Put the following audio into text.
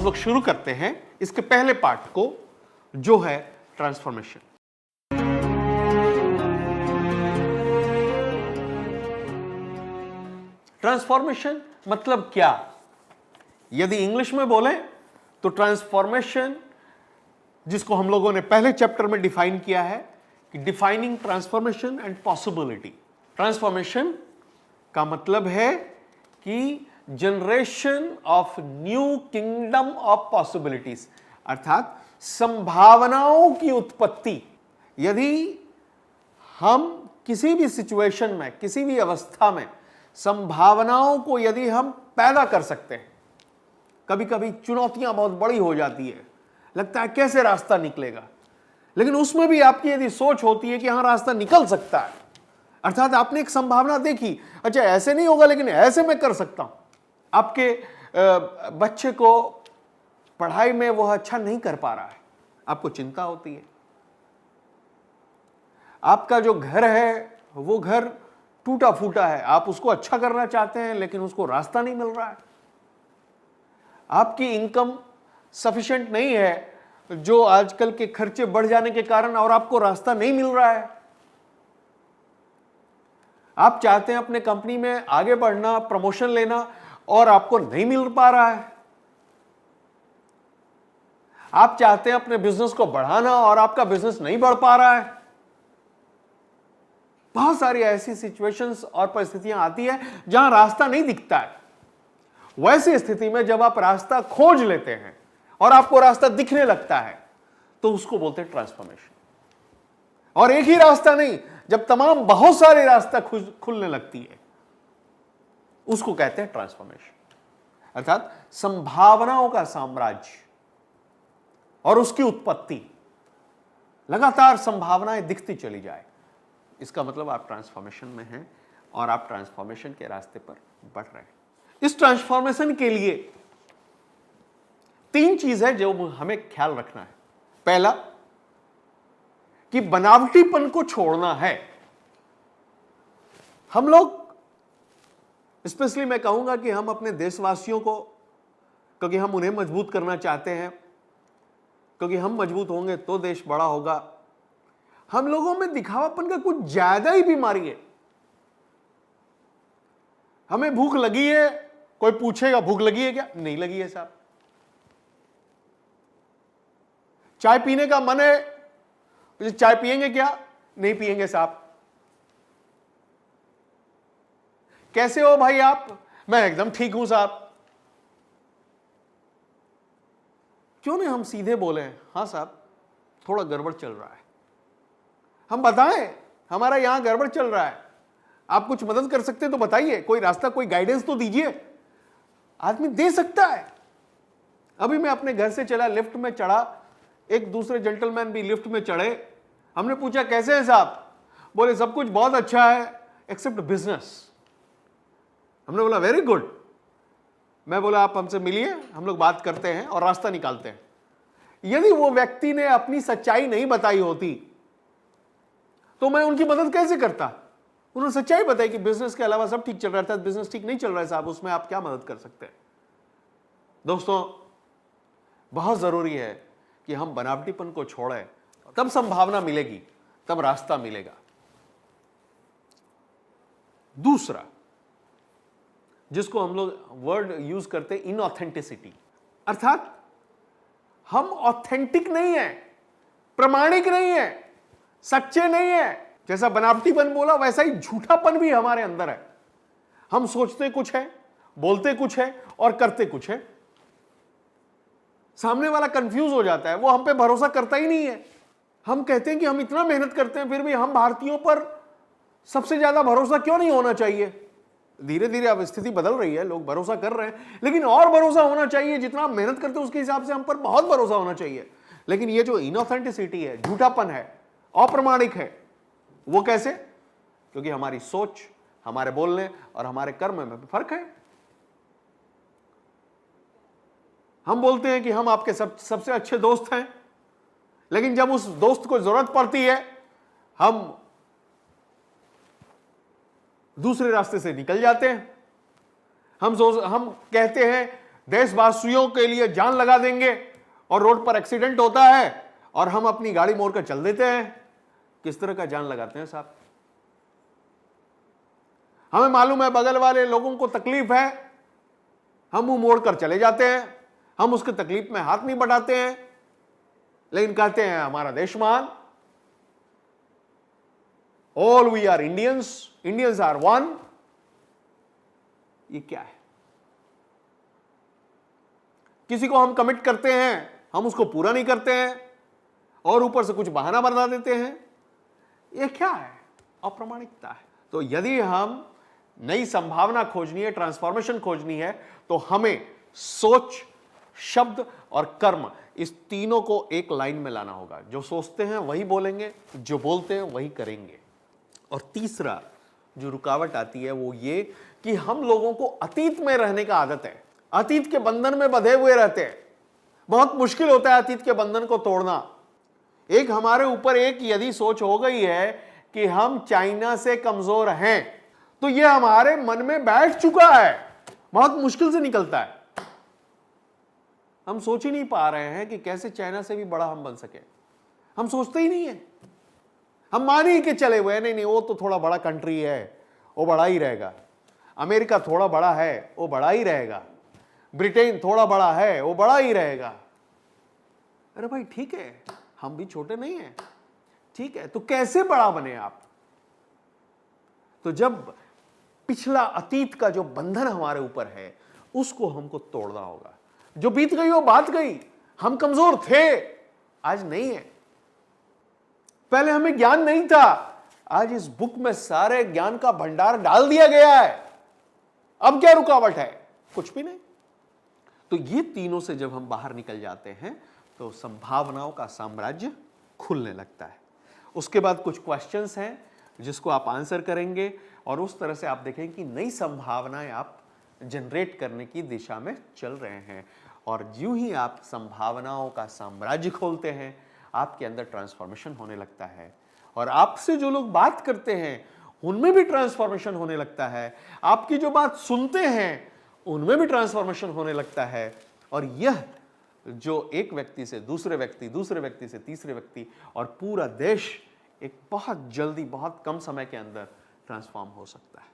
लोग शुरू करते हैं इसके पहले पार्ट को, जो है ट्रांसफॉर्मेशन। ट्रांसफॉर्मेशन मतलब क्या? यदि इंग्लिश में बोले तो ट्रांसफॉर्मेशन, जिसको हम लोगों ने पहले चैप्टर में डिफाइन किया है कि defining transformation and possibility. Transformation का मतलब है कि generation of new kingdom of possibilities, अर्थात संभावनाओं की उत्पत्ति। यदि हम किसी भी सिचुएशन में, किसी भी अवस्था में संभावनाओं को यदि हम पैदा कर सकते हैं, कभी कभी चुनौतियां बहुत बड़ी हो जाती है, लगता है कैसे रास्ता निकलेगा, लेकिन उसमें भी आपकी यदि सोच होती है कि हां रास्ता निकल सकता है, अर्थात आपने एक संभावना देखी, अच्छा ऐसे नहीं होगा लेकिन ऐसे मैं कर सकता हूं। आपके बच्चे को पढ़ाई में वह अच्छा नहीं कर पा रहा है, आपको चिंता होती है। आपका जो घर है वो घर टूटा फूटा है, आप उसको अच्छा करना चाहते हैं लेकिन उसको रास्ता नहीं मिल रहा है। आपकी इनकम सफिशिएंट नहीं है, जो आजकल के खर्चे बढ़ जाने के कारण, और आपको रास्ता नहीं मिल रहा है। आप चाहते हैं अपने कंपनी में आगे बढ़ना, प्रमोशन लेना, और आपको नहीं मिल पा रहा है। आप चाहते हैं अपने बिजनेस को बढ़ाना और आपका बिजनेस नहीं बढ़ पा रहा है। बहुत सारी ऐसी सिचुएशंस और परिस्थितियां आती है जहां रास्ता नहीं दिखता है। वैसी स्थिति में जब आप रास्ता खोज लेते हैं और आपको रास्ता दिखने लगता है, तो उसको बोलते हैं ट्रांसफॉर्मेशन। और एक ही रास्ता नहीं, जब तमाम बहुत सारे रास्ता खुलने लगती है, उसको कहते हैं ट्रांसफॉर्मेशन। अर्थात संभावनाओं का साम्राज्य और उसकी उत्पत्ति, लगातार संभावनाएं दिखती चली जाए, इसका मतलब आप ट्रांसफॉर्मेशन में हैं और आप ट्रांसफॉर्मेशन के रास्ते पर बढ़ रहे हैं। इस ट्रांसफॉर्मेशन के लिए 3 चीज है जो हमें ख्याल रखना है। पहला, कि बनावटीपन को छोड़ना है। हम लोग, स्पेशली मैं कहूंगा कि हम अपने देशवासियों को, क्योंकि हम उन्हें मजबूत करना चाहते हैं, क्योंकि हम मजबूत होंगे तो देश बड़ा होगा, हम लोगों में दिखावापन का कुछ ज्यादा ही बीमारी है। हमें भूख लगी है, कोई पूछेगा भूख लगी है क्या? नहीं लगी है साहब। चाय पीने का मन है, चाय पिएंगे क्या? नहीं पिएंगे साहब। कैसे हो भाई आप? मैं एकदम ठीक हूं साहब। क्यों नहीं हम सीधे बोले, हाँ साहब थोड़ा गड़बड़ चल रहा है। हम बताएं हमारा यहां गड़बड़ चल रहा है, आप कुछ मदद कर सकते हैं तो बताइए, कोई रास्ता, कोई गाइडेंस तो दीजिए। आदमी दे सकता है। अभी मैं अपने घर से चला, लिफ्ट में चढ़ा, एक दूसरे जेंटलमैन भी लिफ्ट में चढ़े। हमने पूछा कैसे हैं साहब? बोले सब कुछ बहुत अच्छा है एक्सेप्ट बिजनेस। हमने बोला वेरी गुड। मैं बोला आप हमसे मिलिए, हम लोग बात करते हैं और रास्ता निकालते हैं। यदि वो व्यक्ति ने अपनी सच्चाई नहीं बताई होती तो मैं उनकी मदद कैसे करता? उन्होंने सच्चाई बताई कि बिजनेस के अलावा सब ठीक चल रहा था, बिजनेस ठीक नहीं चल रहा है साहब, उसमें आप क्या मदद कर सकते हैं? दोस्तों, बहुत जरूरी है कि हम बनावटीपन को छोड़ें, तब संभावना मिलेगी, तब रास्ता मिलेगा। दूसरा, जिसको हम लोग वर्ड यूज करते हैं, इनऑथेंटिसिटी, अर्थात हम ऑथेंटिक नहीं है, प्रामाणिक नहीं है, सच्चे नहीं है। जैसा बनावटीपन बोला वैसा ही झूठापन भी हमारे अंदर है। हम सोचते कुछ है, बोलते कुछ है और करते कुछ है। सामने वाला कंफ्यूज हो जाता है, वो हम पे भरोसा करता ही नहीं है। हम कहते हैं कि हम इतना मेहनत करते हैं, फिर भी हम भारतीयों पर सबसे ज्यादा भरोसा क्यों नहीं होना चाहिए? धीरे धीरे अब स्थिति बदल रही है, लोग भरोसा कर रहे हैं, लेकिन और भरोसा होना चाहिए। जितना हम मेहनत करते हैं उसके हिसाब से हम पर बहुत भरोसा होना चाहिए। लेकिन ये जो इनऑथेंटिसिटी है, झूठापन है, अप्रामाणिक है, वो कैसे? क्योंकि हमारी सोच, हमारे बोलने और हमारे कर्म में फर्क है। हम बोलते हैं कि हम आपके सबसे अच्छे दोस्त हैं, लेकिन जब उस दोस्त को जरूरत पड़ती है हम दूसरे रास्ते से निकल जाते हैं। हम कहते हैं देशवासियों के लिए जान लगा देंगे और रोड पर एक्सीडेंट होता है और हम अपनी गाड़ी मोड़कर चल देते हैं। किस तरह का जान लगाते हैं साहब? हमें मालूम है बगल वाले लोगों को तकलीफ है, हम मुंह मोड़कर चले जाते हैं, हम उसके तकलीफ में हाथ नहीं बढ़ाते हैं, लेकिन कहते हैं हमारा देश महान, all we are Indians, Indians are one. ये क्या है? किसी को हम कमिट करते हैं, हम उसको पूरा नहीं करते हैं और ऊपर से कुछ बहाना बना देते हैं। ये क्या है? अप्रामाणिकता है। तो यदि हम नई संभावना खोजनी है, ट्रांसफॉर्मेशन खोजनी है, तो हमें सोच, शब्द और कर्म, इस तीनों को एक लाइन में लाना होगा। जो सोचते हैं वही बोलेंगे, जो बोलते हैं वही करेंगे। और तीसरा जो रुकावट आती है वो ये कि हम लोगों को अतीत में रहने का आदत है, अतीत के बंधन में बंधे हुए रहते हैं। बहुत मुश्किल होता है अतीत के बंधन को तोड़ना। एक हमारे ऊपर एक यदि सोच हो गई है कि हम चाइना से कमजोर हैं, तो यह हमारे मन में बैठ चुका है, बहुत मुश्किल से निकलता है। हम सोच ही नहीं पा रहे हैं कि कैसे चाइना से भी बड़ा हम बन सके। हम सोचते ही नहीं है, हम मान ही के चले हुए नहीं, वो तो थोड़ा बड़ा कंट्री है, वो बड़ा ही रहेगा। अमेरिका थोड़ा बड़ा है, वो बड़ा ही रहेगा। ब्रिटेन थोड़ा बड़ा है, वो बड़ा ही रहेगा। अरे भाई ठीक है, हम भी छोटे नहीं हैं, ठीक है, तो कैसे बड़ा बने आप? तो जब पिछला अतीत का जो बंधन हमारे ऊपर है उसको हमको तोड़ना होगा। जो बीत गई वो बात गई, हम कमजोर थे, आज नहीं है। पहले हमें ज्ञान नहीं था, आज इस बुक में सारे ज्ञान का भंडार डाल दिया गया है। अब क्या रुकावट है? कुछ भी नहीं। तो ये तीनों से जब हम बाहर निकल जाते हैं तो संभावनाओं का साम्राज्य खुलने लगता है। उसके बाद कुछ क्वेश्चंस हैं जिसको आप आंसर करेंगे और उस तरह से आप देखें कि नई संभावनाएं आप जनरेट करने की दिशा में चल रहे हैं। और यूं ही आप संभावनाओं का साम्राज्य खोलते हैं, आपके अंदर ट्रांसफॉर्मेशन होने लगता है और आपसे जो लोग बात करते हैं उनमें भी ट्रांसफॉर्मेशन होने लगता है। आपकी जो बात सुनते हैं उनमें भी ट्रांसफॉर्मेशन होने लगता है। और यह जो एक व्यक्ति से दूसरे व्यक्ति, दूसरे व्यक्ति से तीसरे व्यक्ति और पूरा देश एक बहुत जल्दी, बहुत कम समय के अंदर ट्रांसफॉर्म हो सकता है।